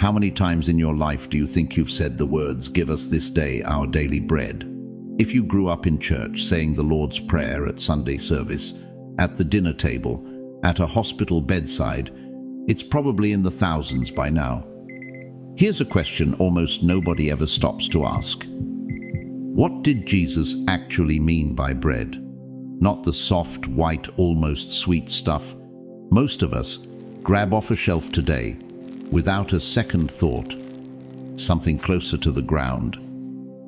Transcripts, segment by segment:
How many times in your life do you think you've said the words, "Give us this day our daily bread"? If you grew up in church saying the Lord's Prayer at Sunday service, at the dinner table, at a hospital bedside, it's probably in the thousands by now. Here's a question almost nobody ever stops to ask. What did Jesus actually mean by bread? Not the soft, white, almost sweet stuff most of us grab off a shelf today without a second thought. Something closer to the ground,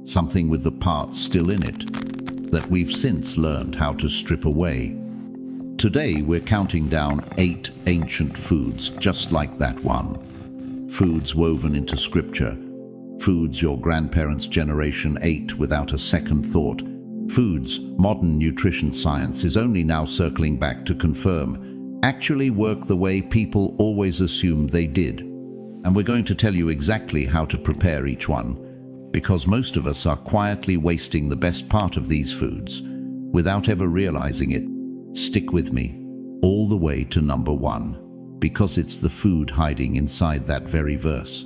something with the parts still in it that we've since learned how to strip away. Today we're counting down 8 ancient foods just like that one. Foods woven into scripture. Foods your grandparents' generation ate without a second thought. Foods modern nutrition science is only now circling back to confirm actually work the way people always assumed they did. And we're going to tell you exactly how to prepare each one, because most of us are quietly wasting the best part of these foods without ever realizing it. Stick with me all the way to number 1, because it's the food hiding inside that very verse.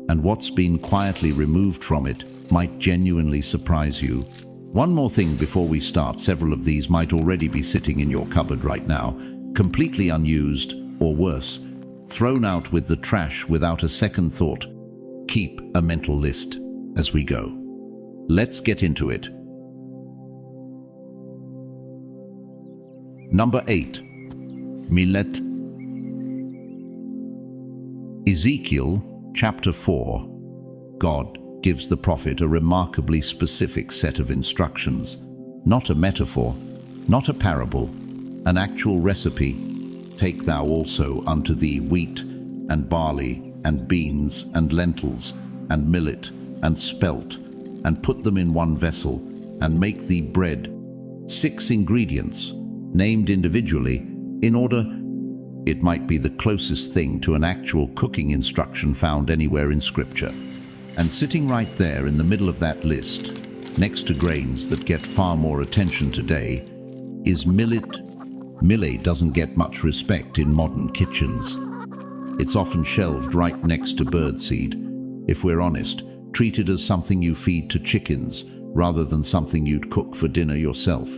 And what's been quietly removed from it might genuinely surprise you. One more thing before we start. Several of these might already be sitting in your cupboard right now, completely unused, or worse, thrown out with the trash without a second thought. Keep a mental list as we go. Let's get into it. Number 8. Millet. Ezekiel chapter 4. God gives the prophet a remarkably specific set of instructions. Not a metaphor, not a parable, an actual recipe. Take thou also unto thee wheat, and barley, and beans, and lentils, and millet, and spelt, and put them in one vessel, and make thee bread. 6 ingredients, named individually, in order it might be the closest thing to an actual cooking instruction found anywhere in Scripture. And sitting right there in the middle of that list, next to grains that get far more attention today, is millet. Millet doesn't get much respect in modern kitchens. It's often shelved right next to birdseed. If we're honest, treated as something you feed to chickens rather than something you'd cook for dinner yourself.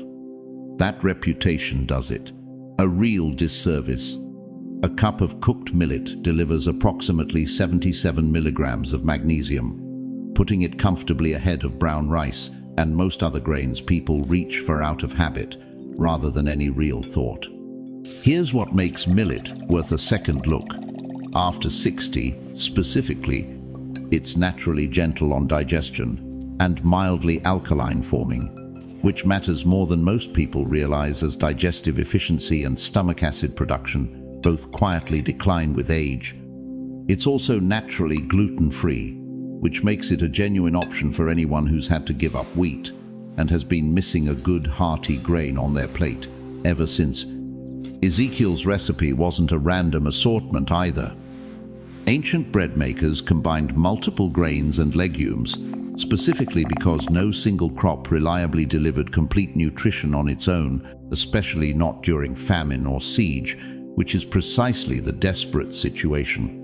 That reputation does it a real disservice. A cup of cooked millet delivers approximately 77 milligrams of magnesium, putting it comfortably ahead of brown rice and most other grains people reach for out of habit rather than any real thought. Here's what makes millet worth a second look. After 60, specifically, it's naturally gentle on digestion and mildly alkaline forming, which matters more than most people realize, as digestive efficiency and stomach acid production both quietly decline with age. It's also naturally gluten-free, which makes it a genuine option for anyone who's had to give up wheat and has been missing a good hearty grain on their plate ever since. Ezekiel's recipe wasn't a random assortment either. Ancient bread makers combined multiple grains and legumes, specifically because no single crop reliably delivered complete nutrition on its own, especially not during famine or siege, which is precisely the desperate situation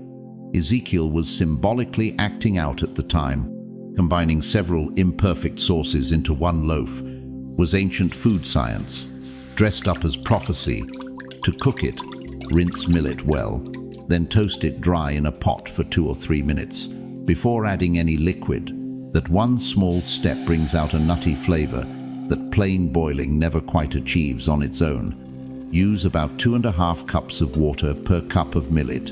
Ezekiel was symbolically acting out at the time. Combining several imperfect sources into one loaf was ancient food science, dressed up as prophecy. To cook it, rinse millet well, then toast it dry in a pot for 2 or 3 minutes before adding any liquid. That one small step brings out a nutty flavor that plain boiling never quite achieves on its own. Use about 2.5 cups of water per cup of millet.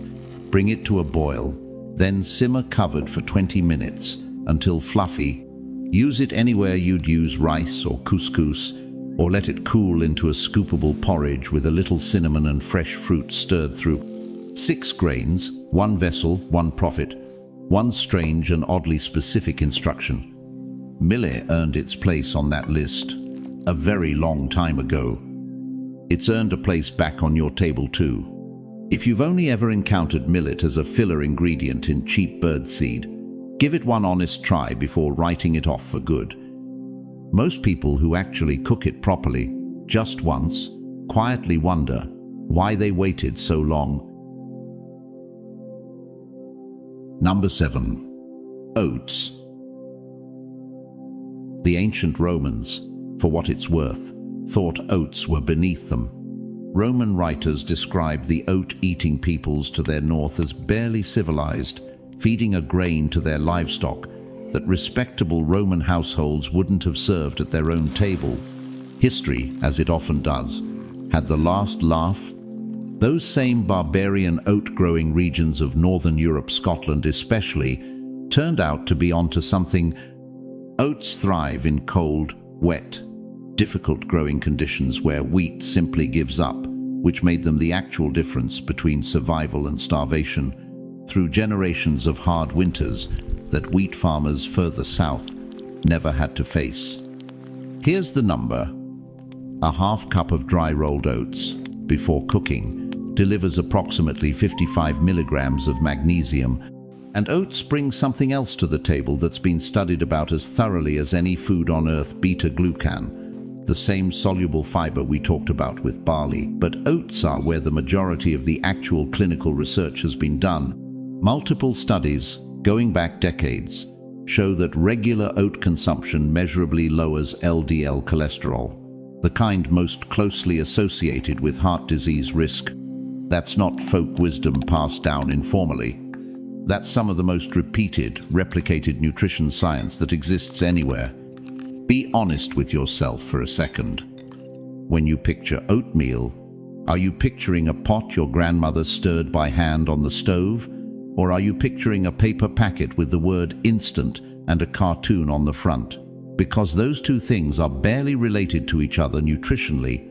Bring it to a boil, then simmer covered for 20 minutes until fluffy. Use it anywhere you'd use rice or couscous, or let it cool into a scoopable porridge with a little cinnamon and fresh fruit stirred through. 6 grains, 1 vessel, 1 prophet, 1 strange and oddly specific instruction. Millet earned its place on that list a very long time ago. It's earned a place back on your table too. If you've only ever encountered millet as a filler ingredient in cheap birdseed, give it one honest try before writing it off for good. Most people who actually cook it properly, just once, quietly wonder why they waited so long. Number 7. Oats. The ancient Romans, for what it's worth, thought oats were beneath them. Roman writers described the oat-eating peoples to their north as barely civilized, feeding a grain to their livestock that respectable Roman households wouldn't have served at their own table. History, as it often does, had the last laugh. Those same barbarian oat-growing regions of northern Europe, Scotland especially, turned out to be onto something. Oats thrive in cold, wet, difficult growing conditions where wheat simply gives up, which made them the actual difference between survival and starvation through generations of hard winters that wheat farmers further south never had to face. Here's the number. A half cup of dry rolled oats, before cooking, delivers approximately 55 milligrams of magnesium, and oats bring something else to the table that's been studied about as thoroughly as any food on earth: beta-glucan, the same soluble fiber we talked about with barley. But oats are where the majority of the actual clinical research has been done. Multiple studies, going back decades, show that regular oat consumption measurably lowers LDL cholesterol, the kind most closely associated with heart disease risk. That's not folk wisdom passed down informally. That's some of the most repeated, replicated nutrition science that exists anywhere. Be honest with yourself for a second. When you picture oatmeal, are you picturing a pot your grandmother stirred by hand on the stove? Or are you picturing a paper packet with the word instant and a cartoon on the front? Because those two things are barely related to each other nutritionally.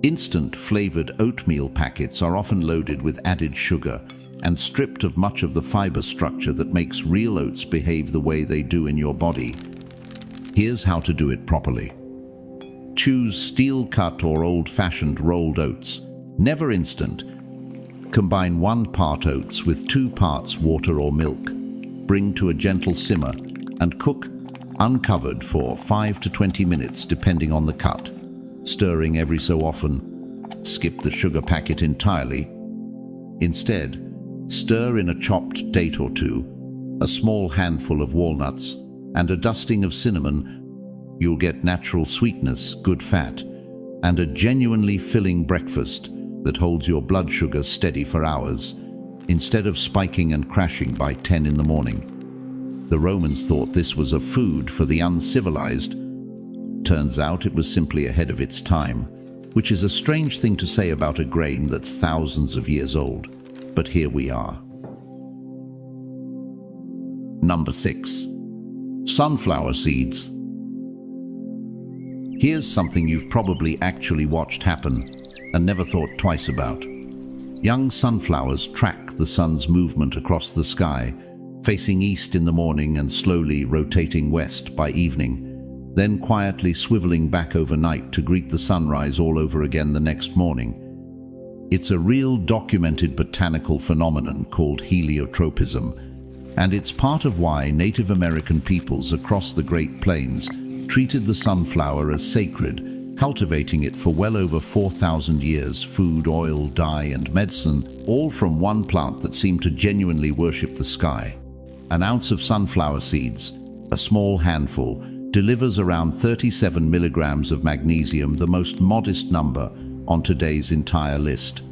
Instant flavored oatmeal packets are often loaded with added sugar and stripped of much of the fiber structure that makes real oats behave the way they do in your body. Here's how to do it properly. Choose steel-cut or old-fashioned rolled oats, never instant. Combine 1 part oats with 2 parts water or milk. Bring to a gentle simmer and cook uncovered for 5 to 20 minutes depending on the cut, stirring every so often. Skip the sugar packet entirely. Instead, stir in a chopped date or 2, a small handful of walnuts, and a dusting of cinnamon. You'll get natural sweetness, good fat, and a genuinely filling breakfast that holds your blood sugar steady for hours, instead of spiking and crashing by 10 in the morning. The Romans thought this was a food for the uncivilized. Turns out it was simply ahead of its time, which is a strange thing to say about a grain that's thousands of years old. But here we are. Number 6. Sunflower seeds. Here's something you've probably actually watched happen and never thought twice about. Young sunflowers track the sun's movement across the sky, facing east in the morning and slowly rotating west by evening, then quietly swiveling back overnight to greet the sunrise all over again the next morning. It's a real documented botanical phenomenon called heliotropism, and it's part of why Native American peoples across the Great Plains treated the sunflower as sacred, cultivating it for well over 4,000 years, food, oil, dye, and medicine, all from one plant that seemed to genuinely worship the sky. An ounce of sunflower seeds, a small handful, delivers around 37 milligrams of magnesium, the most modest number on today's entire list.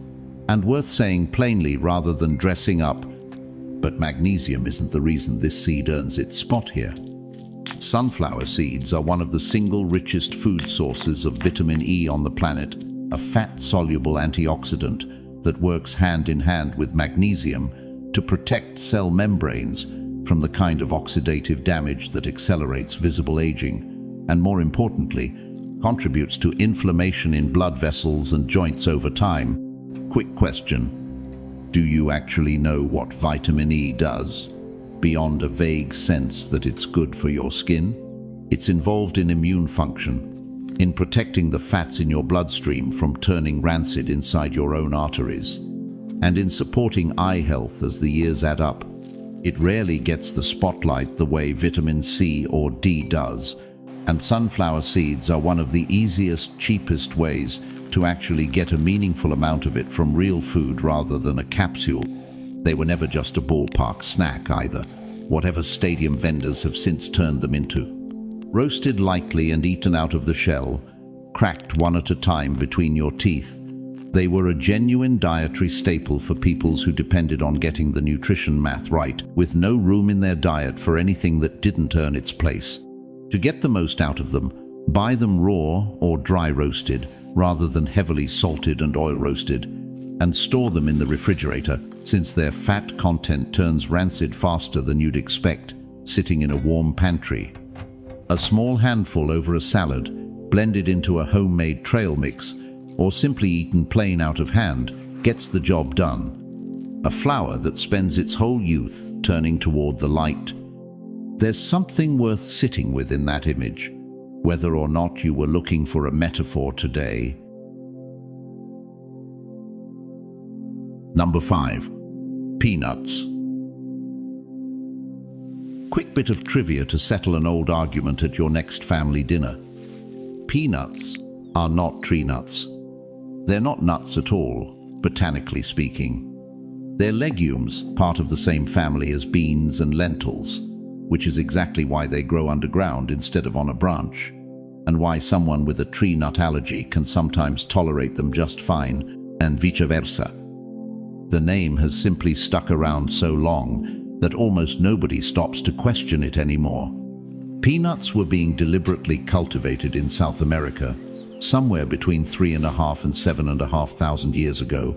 And worth saying plainly rather than dressing up, but magnesium isn't the reason this seed earns its spot here. Sunflower seeds are one of the single richest food sources of vitamin E on the planet, a fat-soluble antioxidant that works hand in hand with magnesium to protect cell membranes from the kind of oxidative damage that accelerates visible aging, and more importantly, contributes to inflammation in blood vessels and joints over time. Quick question: do you actually know what vitamin E does, beyond a vague sense that it's good for your skin? It's involved in immune function, in protecting the fats in your bloodstream from turning rancid inside your own arteries, and in supporting eye health as the years add up. It rarely gets the spotlight the way vitamin C or D does, and sunflower seeds are one of the easiest, cheapest ways to actually get a meaningful amount of it from real food rather than a capsule. They were never just a ballpark snack either, whatever stadium vendors have since turned them into. Roasted lightly and eaten out of the shell, cracked one at a time between your teeth, they were a genuine dietary staple for peoples who depended on getting the nutrition math right, with no room in their diet for anything that didn't earn its place. To get the most out of them, buy them raw or dry roasted, rather than heavily salted and oil roasted, and store them in the refrigerator, since their fat content turns rancid faster than you'd expect, sitting in a warm pantry. A small handful over a salad, blended into a homemade trail mix, or simply eaten plain out of hand, gets the job done. A flower that spends its whole youth turning toward the light. There's something worth sitting with in that image, whether or not you were looking for a metaphor today. Number 5. Peanuts. Quick bit of trivia to settle an old argument at your next family dinner. Peanuts are not tree nuts. They're not nuts at all, botanically speaking. They're legumes, part of the same family as beans and lentils, which is exactly why they grow underground instead of on a branch, and why someone with a tree nut allergy can sometimes tolerate them just fine, and vice versa. The name has simply stuck around so long that almost nobody stops to question it anymore. Peanuts were being deliberately cultivated in South America somewhere between 3,500 and 7,500 years ago,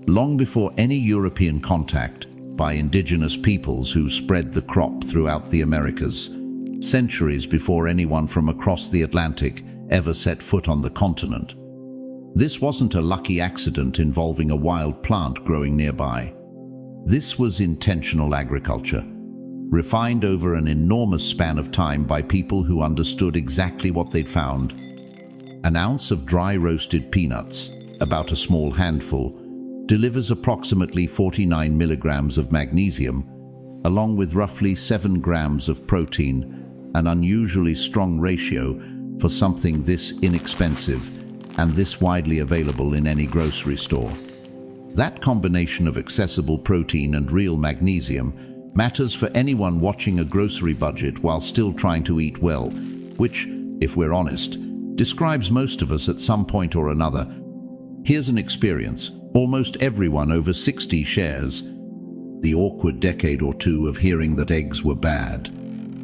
long before any European contact by indigenous peoples who spread the crop throughout the Americas, centuries before anyone from across the Atlantic ever set foot on the continent. This wasn't a lucky accident involving a wild plant growing nearby. This was intentional agriculture, refined over an enormous span of time by people who understood exactly what they'd found. An ounce of dry roasted peanuts, about a small handful, delivers approximately 49 milligrams of magnesium, along with roughly 7 grams of protein, an unusually strong ratio for something this inexpensive and this widely available in any grocery store. That combination of accessible protein and real magnesium matters for anyone watching a grocery budget while still trying to eat well, which, if we're honest, describes most of us at some point or another. Here's an experience almost everyone over 60 shares. The awkward decade or two of hearing that eggs were bad,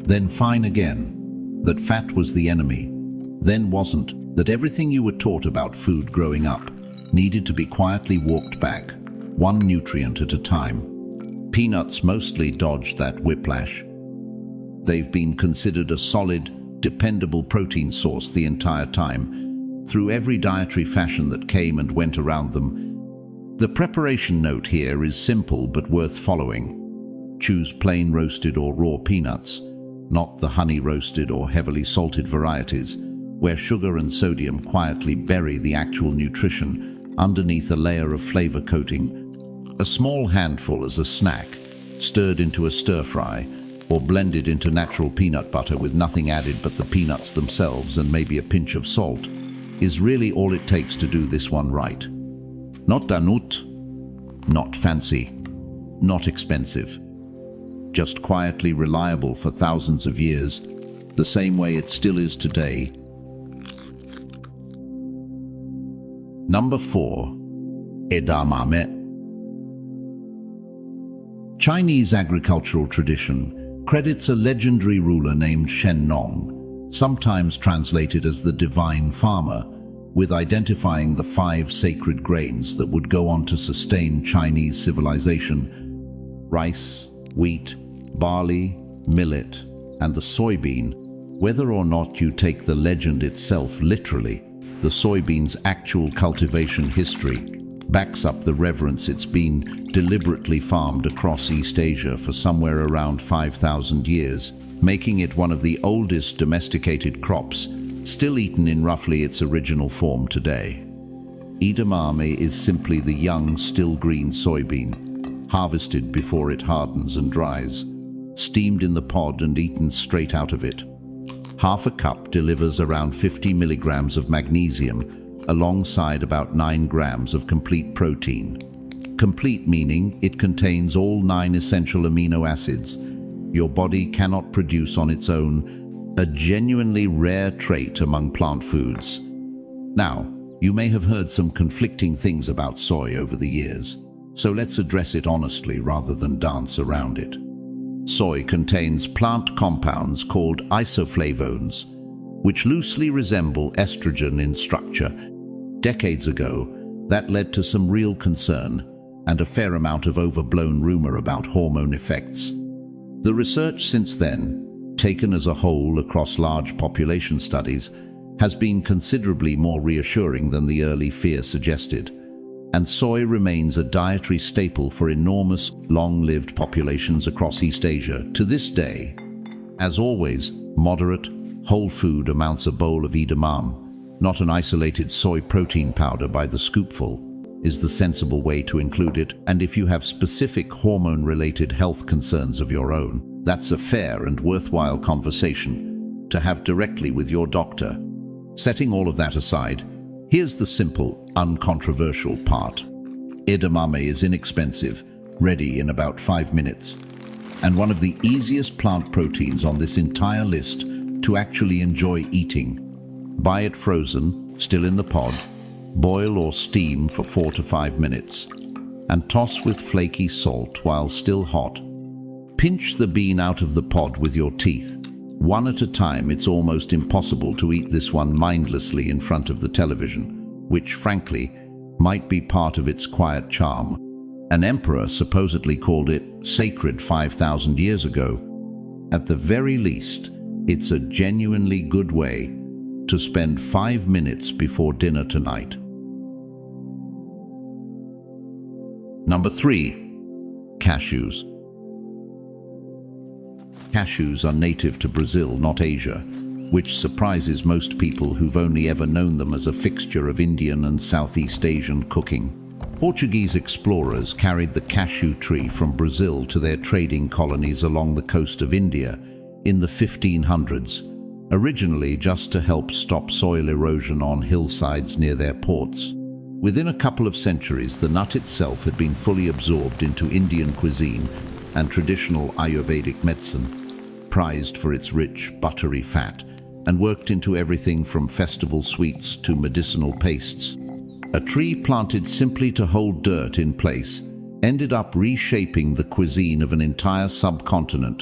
then fine again, that fat was the enemy, then wasn't, that everything you were taught about food growing up needed to be quietly walked back, one nutrient at a time. Peanuts mostly dodged that whiplash. They've been considered a solid, dependable protein source the entire time, through every dietary fashion that came and went around them. The preparation note here is simple but worth following. Choose plain roasted or raw peanuts, not the honey roasted or heavily salted varieties, where sugar and sodium quietly bury the actual nutrition underneath a layer of flavor coating. A small handful as a snack, stirred into a stir-fry, or blended into natural peanut butter with nothing added but the peanuts themselves and maybe a pinch of salt, is really all it takes to do this one right. Not danut, not fancy, not expensive. Just quietly reliable for thousands of years, the same way it still is today. Number 4. Edamame. Chinese agricultural tradition credits a legendary ruler named Shen Nong, sometimes translated as the Divine Farmer, with identifying the 5 sacred grains that would go on to sustain Chinese civilization: rice, wheat, barley, millet, and the soybean. Whether or not you take the legend itself literally, the soybean's actual cultivation history backs up the reverence it's been deliberately farmed across East Asia for somewhere around 5,000 years, making it one of the oldest domesticated crops, still eaten in roughly its original form today. Edamame is simply the young, still green soybean, harvested before it hardens and dries, steamed in the pod and eaten straight out of it. Half a cup delivers around 50 milligrams of magnesium, alongside about 9 grams of complete protein. Complete meaning it contains all 9 essential amino acids your body cannot produce on its own, a genuinely rare trait among plant foods. Now, you may have heard some conflicting things about soy over the years, so let's address it honestly rather than dance around it. Soy contains plant compounds called isoflavones, which loosely resemble estrogen in structure. Decades ago, that led to some real concern and a fair amount of overblown rumor about hormone effects. The research since then, taken as a whole across large population studies, has been considerably more reassuring than the early fear suggested, and soy remains a dietary staple for enormous, long-lived populations across East Asia to this day. As always, moderate, whole food amounts a bowl of edamame, not an isolated soy protein powder by the scoopful, is the sensible way to include it, and if you have specific hormone-related health concerns of your own, that's a fair and worthwhile conversation to have directly with your doctor. Setting all of that aside, here's the simple, uncontroversial part. Edamame is inexpensive, ready in about 5 minutes, and one of the easiest plant proteins on this entire list to actually enjoy eating. Buy it frozen, still in the pod, boil or steam for 4 to 5 minutes, and toss with flaky salt while still hot. Pinch the bean out of the pod with your teeth. One at a time. It's almost impossible to eat this one mindlessly in front of the television, which, frankly, might be part of its quiet charm. An emperor supposedly called it sacred 5,000 years ago. At the very least, it's a genuinely good way to spend 5 minutes before dinner tonight. Number 3. Cashews. Cashews are native to Brazil, not Asia, which surprises most people who've only ever known them as a fixture of Indian and Southeast Asian cooking. Portuguese explorers carried the cashew tree from Brazil to their trading colonies along the coast of India in the 1500s, originally just to help stop soil erosion on hillsides near their ports. Within a couple of centuries, the nut itself had been fully absorbed into Indian cuisine and traditional Ayurvedic medicine, prized for its rich, buttery fat, and worked into everything from festival sweets to medicinal pastes. A tree planted simply to hold dirt in place ended up reshaping the cuisine of an entire subcontinent.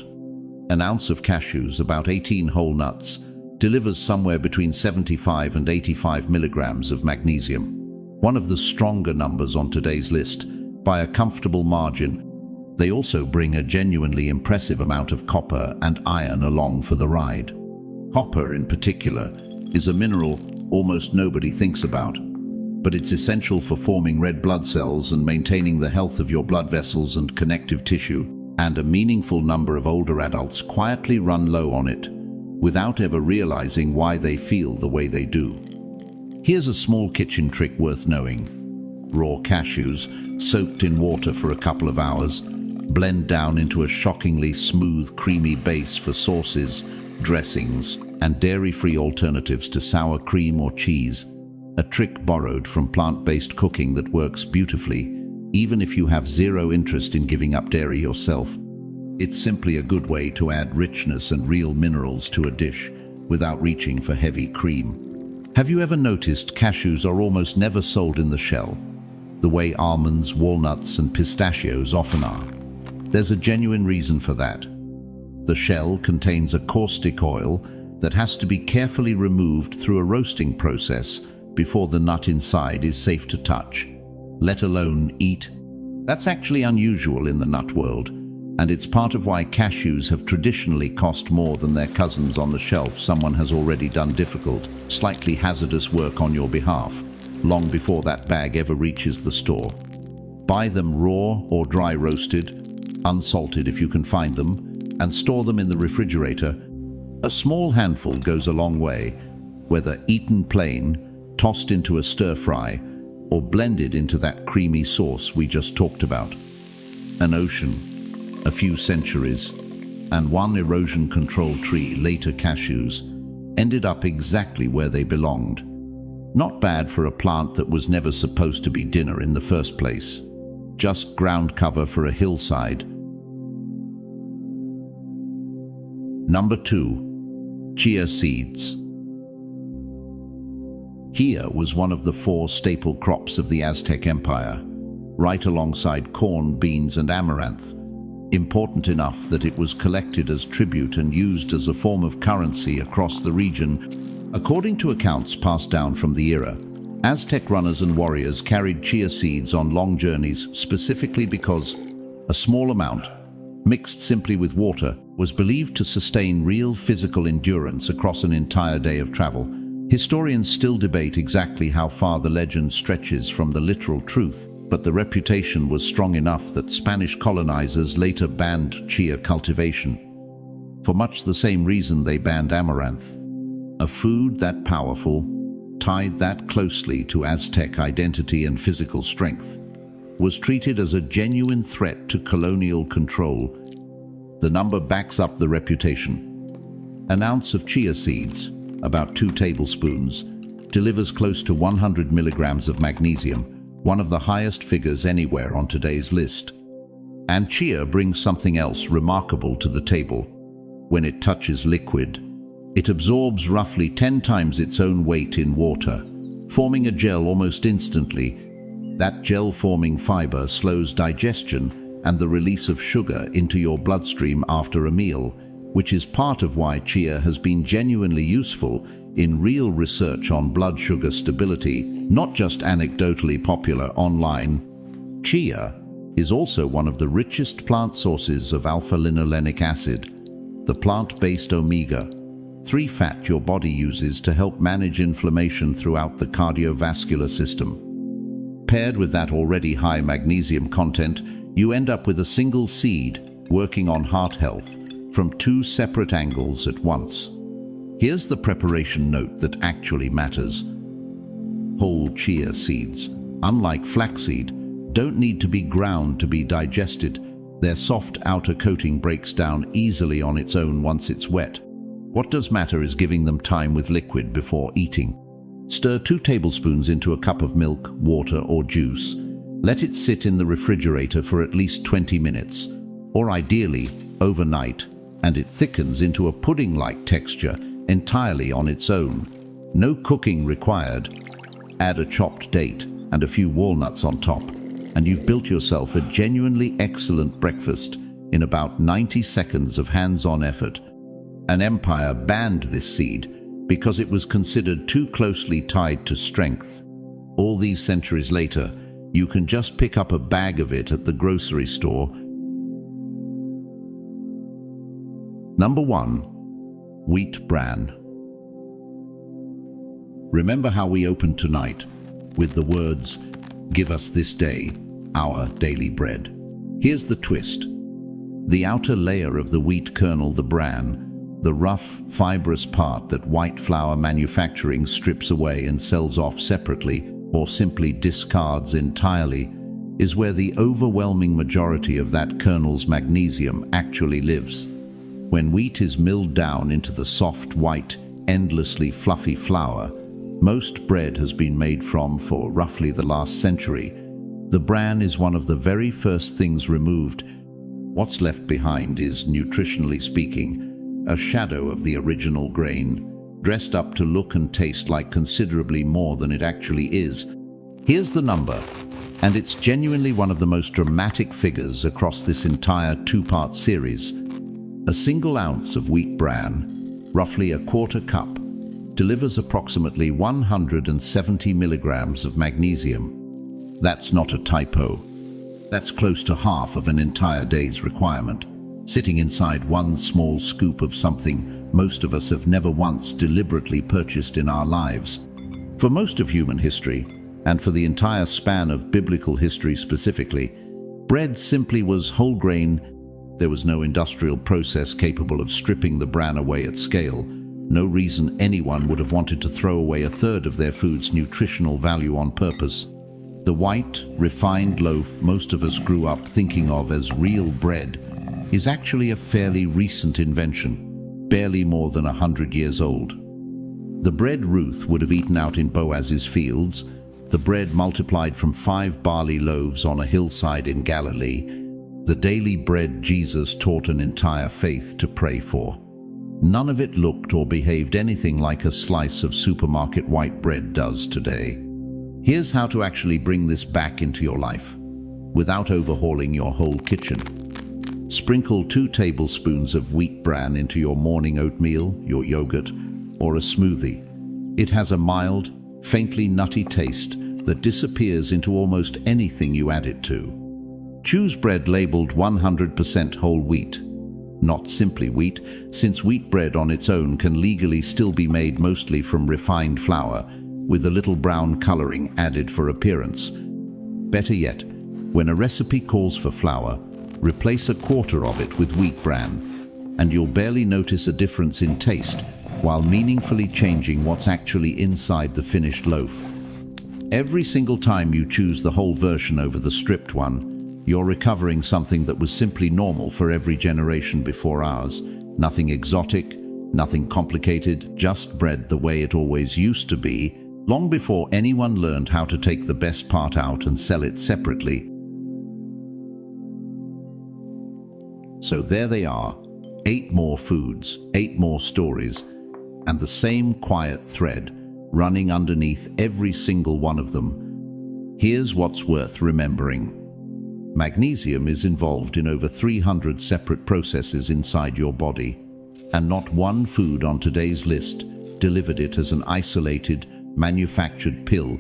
An ounce of cashews, about 18 whole nuts, delivers somewhere between 75 and 85 milligrams of magnesium, one of the stronger numbers on today's list, by a comfortable margin. They also bring a genuinely impressive amount of copper and iron along for the ride. Copper, in particular, is a mineral almost nobody thinks about, but it's essential for forming red blood cells and maintaining the health of your blood vessels and connective tissue, and a meaningful number of older adults quietly run low on it, without ever realizing why they feel the way they do. Here's a small kitchen trick worth knowing. Raw cashews, soaked in water for a couple of hours, blend down into a shockingly smooth, creamy base for sauces, dressings, and dairy-free alternatives to sour cream or cheese, a trick borrowed from plant-based cooking that works beautifully, even if you have zero interest in giving up dairy yourself. It's simply a good way to add richness and real minerals to a dish without reaching for heavy cream. Have you ever noticed cashews are almost never sold in the shell, the way almonds, walnuts, and pistachios often are? There's a genuine reason for that. The shell contains a caustic oil that has to be carefully removed through a roasting process before the nut inside is safe to touch, let alone eat. That's actually unusual in the nut world, and it's part of why cashews have traditionally cost more than their cousins on the shelf. Someone has already done difficult, slightly hazardous work on your behalf, long before that bag ever reaches the store. Buy them raw or dry roasted, unsalted if you can find them, and store them in the refrigerator. A small handful goes a long way, whether eaten plain, tossed into a stir-fry, or blended into that creamy sauce we just talked about. An ocean, a few centuries, and one erosion control tree, later cashews, ended up exactly where they belonged. Not bad for a plant that was never supposed to be dinner in the first place. just ground cover for a hillside. Number 2. Chia seeds. Chia was one of the 4 staple crops of the Aztec Empire, right alongside corn, beans, and amaranth, important enough that it was collected as tribute and used as a form of currency across the region. According to accounts passed down from the era, Aztec runners and warriors carried chia seeds on long journeys specifically because a small amount, mixed simply with water, was believed to sustain real physical endurance across an entire day of travel. Historians still debate exactly how far the legend stretches from the literal truth, but the reputation was strong enough that Spanish colonizers later banned chia cultivation. For much the same reason they banned amaranth. A food that powerful, tied that closely to Aztec identity and physical strength, was treated as a genuine threat to colonial control. The number backs up the reputation. An ounce of chia seeds, about 2 tablespoons, delivers close to 100 milligrams of magnesium, one of the highest figures anywhere on today's list. And chia brings something else remarkable to the table. When it touches liquid, it absorbs roughly 10 times its own weight in water, forming a gel almost instantly. That gel-forming fiber slows digestion and the release of sugar into your bloodstream after a meal, which is part of why chia has been genuinely useful in real research on blood sugar stability, not just anecdotally popular online. Chia is also one of the richest plant sources of alpha-linolenic acid, the plant-based omega-3 fat your body uses to help manage inflammation throughout the cardiovascular system. Paired with that already high magnesium content, you end up with a single seed working on heart health from 2 separate angles at once. Here's the preparation note that actually matters. Whole chia seeds, unlike flaxseed, don't need to be ground to be digested. Their soft outer coating breaks down easily on its own once it's wet. What does matter is giving them time with liquid before eating. Stir 2 tablespoons into a cup of milk, water, or juice. Let it sit in the refrigerator for at least 20 minutes, or ideally, overnight, and it thickens into a pudding-like texture entirely on its own. No cooking required. Add a chopped date and a few walnuts on top, and you've built yourself a genuinely excellent breakfast in about 90 seconds of hands-on effort. An empire banned this seed because it was considered too closely tied to strength. All these centuries later, you can just pick up a bag of it at the grocery store. Number 1. Wheat bran. Remember how we opened tonight with the words, "Give us this day our daily bread." Here's the twist. The outer layer of the wheat kernel, the bran, the rough, fibrous part that white flour manufacturing strips away and sells off separately or simply discards entirely, is where the overwhelming majority of that kernel's magnesium actually lives. When wheat is milled down into the soft, white, endlessly fluffy flour most bread has been made from for roughly the last century, the bran is one of the very first things removed. What's left behind is, nutritionally speaking, a shadow of the original grain, dressed up to look and taste like considerably more than it actually is. Here's the number, and it's genuinely one of the most dramatic figures across this entire 2-part series. A single ounce of wheat bran, roughly a quarter cup, delivers approximately 170 milligrams of magnesium. That's not a typo. That's close to half of an entire day's requirement, sitting inside one small scoop of something most of us have never once deliberately purchased in our lives. For most of human history, and for the entire span of biblical history specifically, bread simply was whole grain. There was no industrial process capable of stripping the bran away at scale. No reason anyone would have wanted to throw away a third of their food's nutritional value on purpose. The white, refined loaf most of us grew up thinking of as real bread is actually a fairly recent invention, barely more than 100 years old. The bread Ruth would have eaten out in Boaz's fields, the bread multiplied from 5 barley loaves on a hillside in Galilee, the daily bread Jesus taught an entire faith to pray for. None of it looked or behaved anything like a slice of supermarket white bread does today. Here's how to actually bring this back into your life, without overhauling your whole kitchen. Sprinkle 2 tablespoons of wheat bran into your morning oatmeal, your yogurt, or a smoothie. It has a mild, faintly nutty taste that disappears into almost anything you add it to. Choose bread labeled 100% whole wheat, not simply wheat, since wheat bread on its own can legally still be made mostly from refined flour, with a little brown coloring added for appearance. Better yet, when a recipe calls for flour, replace a quarter of it with wheat bran, and you'll barely notice a difference in taste, while meaningfully changing what's actually inside the finished loaf. Every single time you choose the whole version over the stripped one, you're recovering something that was simply normal for every generation before ours. Nothing exotic, nothing complicated, just bread the way it always used to be, long before anyone learned how to take the best part out and sell it separately. So there they are, 8 more foods, 8 more stories, and the same quiet thread running underneath every single one of them. Here's what's worth remembering. Magnesium is involved in over 300 separate processes inside your body, and not one food on today's list delivered it as an isolated, manufactured pill.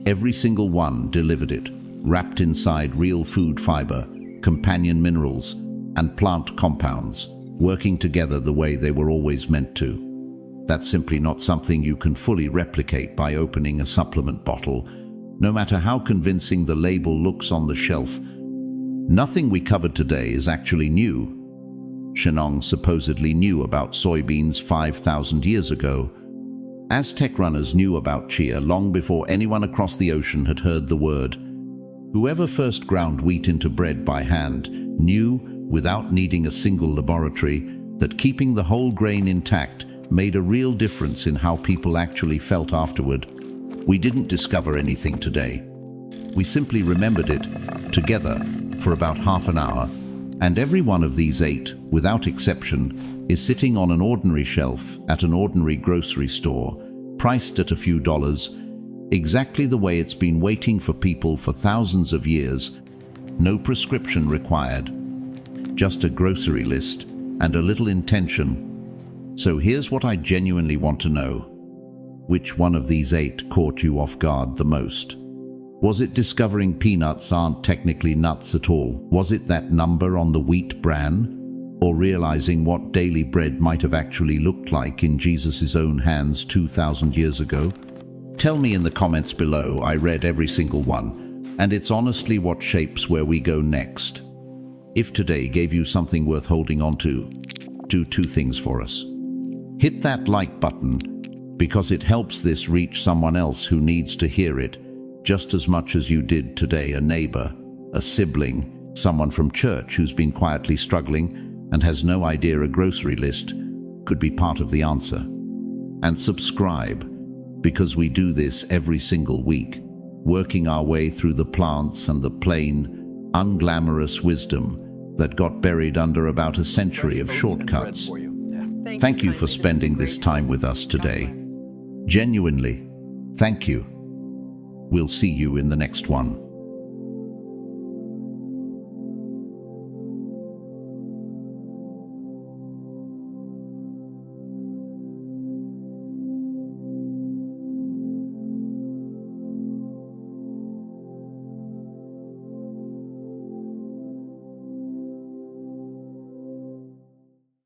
Every single one delivered it, wrapped inside real food fiber, companion minerals, and plant compounds, working together the way they were always meant to. That's simply not something you can fully replicate by opening a supplement bottle, no matter how convincing the label looks on the shelf. Nothing we covered today is actually new. Shenong supposedly knew about soybeans 5,000 years ago. Aztec runners knew about chia long before anyone across the ocean had heard the word. Whoever first ground wheat into bread by hand knew, without needing a single laboratory, that keeping the whole grain intact made a real difference in how people actually felt afterward. We didn't discover anything today. We simply remembered it, together, for about half an hour, and every one of these 8, without exception, is sitting on an ordinary shelf at an ordinary grocery store, priced at a few dollars, exactly the way it's been waiting for people for thousands of years. No prescription required. Just a grocery list and a little intention. So here's what I genuinely want to know. Which one of these 8 caught you off guard the most? Was it discovering peanuts aren't technically nuts at all? Was it that number on the wheat bran? Or realizing what daily bread might have actually looked like in Jesus' own hands 2,000 years ago? Tell me in the comments below. I read every single one, and it's honestly what shapes where we go next. If today gave you something worth holding on to, do 2 things for us. Hit that like button, because it helps this reach someone else who needs to hear it just as much as you did today. A neighbor, a sibling, someone from church who's been quietly struggling and has no idea a grocery list could be part of the answer. And subscribe, because we do this every single week, working our way through the plants and the plain, unglamorous wisdom that got buried under about a century of shortcuts. Thank you for spending this time with us today. Genuinely, thank you. We'll see you in the next one.